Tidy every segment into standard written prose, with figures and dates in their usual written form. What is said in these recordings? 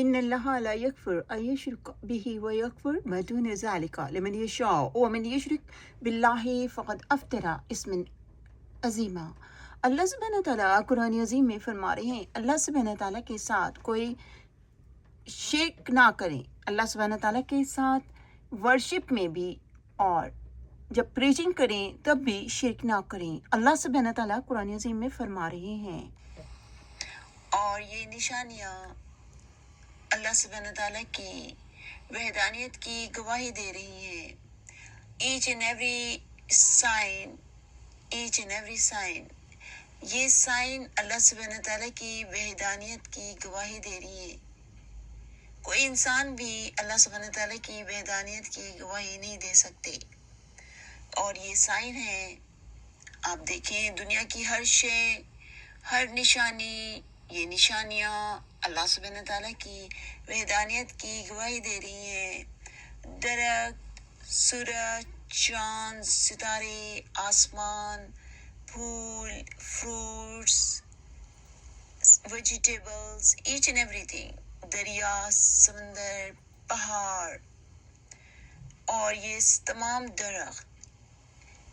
إن الله لا يغفر أن يشرك به ويغفر ما دون ذلك لمن يشاء ومن يشرك بالله فقد افترى اسما عظیما۔ اللہ سبحانہ تعالیٰ قرآن عظیم میں فرما رہے ہیں اللہ سبحانہ تعالیٰ کے ساتھ کوئی شرک نہ کریں، اللہ سبحانہ تعالیٰ کے ساتھ ورشپ میں بھی اور جب پریچنگ کریں تب بھی شرک نہ کریں۔ اللہ سبحانہ تعالیٰ قرآن عظیم میں فرما رہے ہیں، اور یہ نشانیاں اللہ سبحانہ تعالیٰ کی وحدانیت کی گواہی دے رہی ہیں۔ ایچ اینڈ ایوری سائن یہ سائن اللہ سبحانہ تعالیٰ کی وحدانیت کی گواہی دے رہی ہے۔ کوئی انسان بھی اللہ سبحانہ تعالیٰ کی وحدانیت کی گواہی نہیں دے سکتے، اور یہ سائن ہے۔ آپ دیکھیں دنیا کی ہر شے، ہر نشانی، یہ نشانیاں اللہ سبحانہ تعالیٰ کی وحدانیت کی گواہی دے رہی ہیں۔ درخت، سورج، چاند، ستارے، آسمان، پھول، fruits, vegetables, each and every thing, دریا، سمندر، پہاڑ، اور یہ تمام درخت،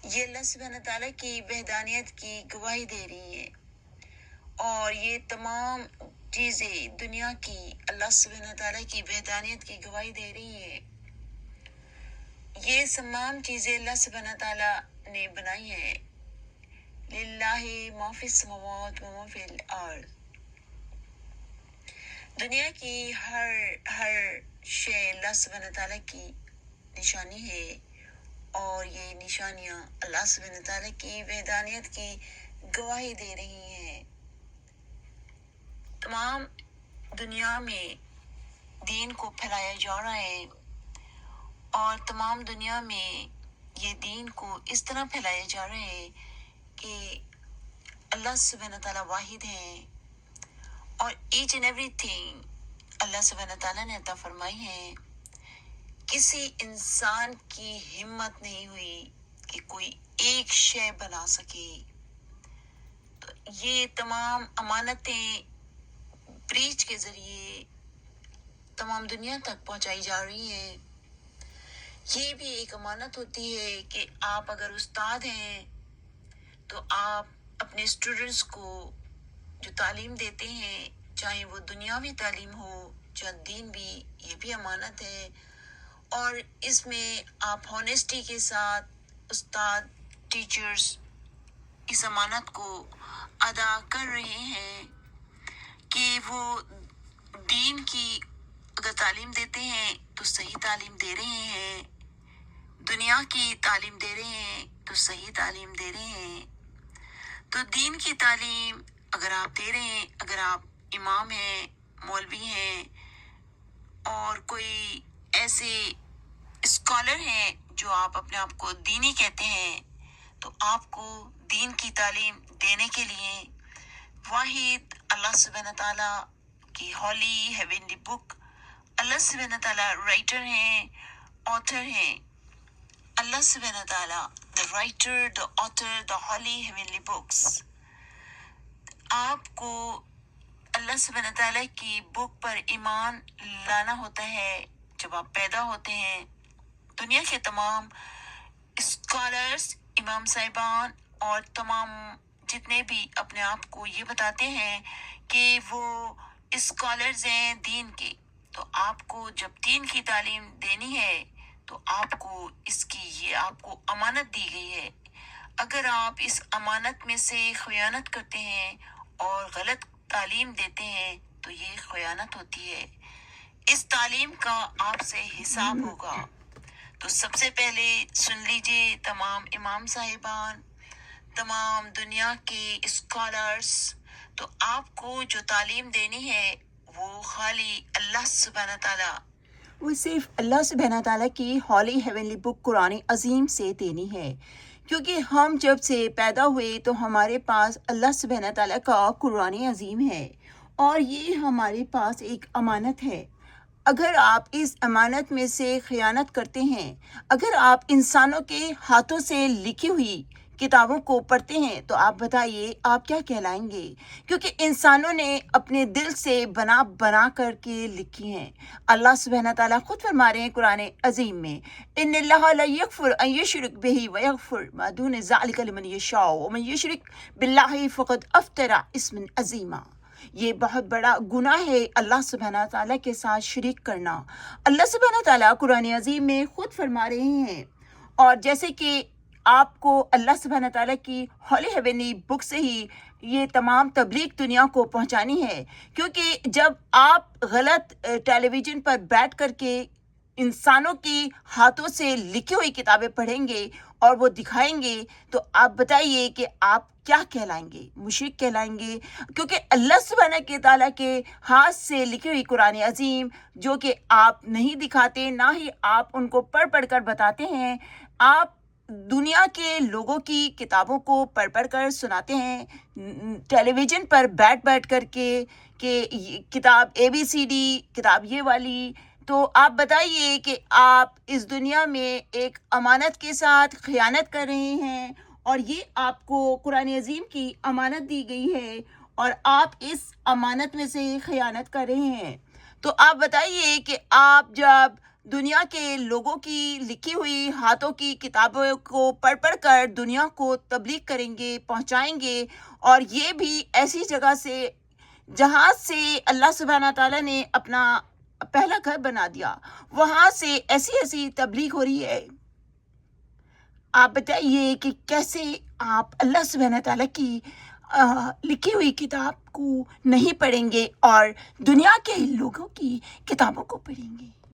یہ اللہ سبحانہ تعالیٰ کی وحدانیت کی گواہی دے رہی ہیں۔ اور یہ تمام چیزیں دنیا کی اللہ سبحانہ تعالیٰ کی وحدانیت کی گواہی دے رہی ہیں۔ یہ تمام چیزیں اللہ سبحانہ تعالیٰ نے بنائی ہیں۔ للہ ما فی السماوات و ما فی الارض، دنیا کی ہر شے اللہ سبحانہ تعالیٰ کی نشانی ہے، اور یہ نشانیاں اللہ سبحانہ تعالیٰ کی وحدانیت کی گواہی دے رہی ہیں۔ تمام دنیا میں دین کو پھیلایا جا رہا ہے، اور تمام دنیا میں یہ دین کو اس طرح پھیلایا جا رہا ہے کہ اللہ سبحانہ تعالیٰ واحد ہے، اور ایچ اینڈ ایوری تھنگ اللہ سبحانہ تعالیٰ نے عطا فرمائی ہے۔ کسی انسان کی ہمت نہیں ہوئی کہ کوئی ایک شے بنا سکے۔ تو یہ تمام امانتیں پریچ کے ذریعے تمام دنیا تک پہنچائی جا رہی ہیں۔ یہ بھی ایک امانت ہوتی ہے کہ آپ اگر استاد ہیں تو آپ اپنے اسٹوڈنٹس کو جو تعلیم دیتے ہیں، چاہے وہ دنیاوی تعلیم ہو چاہے دین بھی، یہ بھی امانت ہے، اور اس میں آپ ہونیسٹی کے ساتھ استاد، ٹیچرز اس امانت کو ادا کر رہے ہیں کہ وہ دین کی اگر تعلیم دیتے ہیں تو صحیح تعلیم دے رہے ہیں، دنیا کی تعلیم دے رہے ہیں تو صحیح تعلیم دے رہے ہیں۔ تو دین کی تعلیم اگر آپ دے رہے ہیں، اگر آپ امام ہیں، مولوی ہیں، اور کوئی ایسے اسکالر ہیں جو آپ اپنے آپ کو دینی کہتے ہیں، تو آپ کو دین کی تعلیم دینے کے لیے واحد اللہ سبحانہ تعالیٰ کی ہولی ہیونلی بک، اللہ سبحانہ تعالیٰ رائٹر ہیں، آتھر ہیں، اللہ سبحانہ تعالیٰ the writer, the author, the holy heavenly books۔ آپ کو اللہ سبحانہ تعالیٰ کی بک پر ایمان لانا ہوتا ہے جب آپ پیدا ہوتے ہیں۔ دنیا کے تمام اسکالرز، امام صاحبان، اور تمام جتنے بھی اپنے آپ کو یہ بتاتے ہیں کہ وہ اسکالرز ہیں دین کے، تو آپ کو جب دین کی تعلیم دینی ہے تو آپ کو اس کی یہ آپ کو امانت دی گئی ہے۔ اگر آپ اس امانت میں سے خیانت کرتے ہیں اور غلط تعلیم دیتے ہیں تو یہ خیانت ہوتی ہے۔ اس تعلیم کا آپ سے حساب ہوگا۔ تو سب سے پہلے سن لیجئے تمام امام صاحبان، تمام دنیا کے اسکالرز، تو آپ کو جو تعلیم دینی ہے وہ خالی اللہ سبحانہ تعالیٰ، وہ صرف اللہ سبحانہ تعالیٰ کی ہولی ہیونلی بک قرآن عظیم سے دینی ہے، کیونکہ ہم جب سے پیدا ہوئے تو ہمارے پاس اللہ سبحانہ تعالیٰ کا قرآن عظیم ہے، اور یہ ہمارے پاس ایک امانت ہے۔ اگر آپ اس امانت میں سے خیانت کرتے ہیں، اگر آپ انسانوں کے ہاتھوں سے لکھی ہوئی کتابوں کو پڑھتے ہیں تو آپ بتائیے آپ کیا کہلائیں گے؟ کیونکہ انسانوں نے اپنے دل سے بنا بنا کر کے لکھی ہیں۔ اللہ سبحانہ تعالیٰ خود فرما رہے ہیں قرآن عظیم میں، ان اللہ لا یغفر ان یشرک بہ ویغفر ما دون ذلک لمن یشاء ومن یشرک باللہ فقد افتری اسما عظیما۔ یہ بہت بڑا گناہ ہے اللہ سبحانہ تعالیٰ کے ساتھ شریک کرنا۔ اللہ سبحانہ تعالیٰ قرآن عظیم میں خود فرما رہے ہیں، اور جیسے کہ آپ کو اللہ سبحانہ تعالیٰ کی ہولی ہیونی بک سے ہی یہ تمام تبلیغ دنیا کو پہنچانی ہے، کیونکہ جب آپ غلط ٹیلی ویژن پر بیٹھ کر کے انسانوں کی ہاتھوں سے لکھی ہوئی کتابیں پڑھیں گے اور وہ دکھائیں گے تو آپ بتائیے کہ آپ کیا کہلائیں گے؟ مشرک کہلائیں گے، کیونکہ اللہ سبحانہ کے تعالیٰ کے ہاتھ سے لکھی ہوئی قرآن عظیم جو کہ آپ نہیں دکھاتے، نہ ہی آپ ان کو پڑھ پڑھ کر بتاتے ہیں، آپ دنیا کے لوگوں کی کتابوں کو پڑھ پڑھ کر سناتے ہیں ٹیلی ویژن پر بیٹھ بیٹھ کر کے کہ کتاب ABCD، کتاب یہ والی۔ تو آپ بتائیے کہ آپ اس دنیا میں ایک امانت کے ساتھ خیانت کر رہے ہیں، اور یہ آپ کو قرآن عظیم کی امانت دی گئی ہے اور آپ اس امانت میں سے خیانت کر رہے ہیں۔ تو آپ بتائیے کہ آپ جب دنیا کے لوگوں کی لکھی ہوئی ہاتھوں کی کتابوں کو پڑھ پڑھ کر دنیا کو تبلیغ کریں گے، پہنچائیں گے، اور یہ بھی ایسی جگہ سے جہاں سے اللہ سبحانہ تعالیٰ نے اپنا پہلا گھر بنا دیا، وہاں سے ایسی ایسی تبلیغ ہو رہی ہے، آپ بتائیے کہ کیسے آپ اللہ سبحانہ تعالیٰ کی لکھی ہوئی کتاب کو نہیں پڑھیں گے اور دنیا کے لوگوں کی کتابوں کو پڑھیں گے؟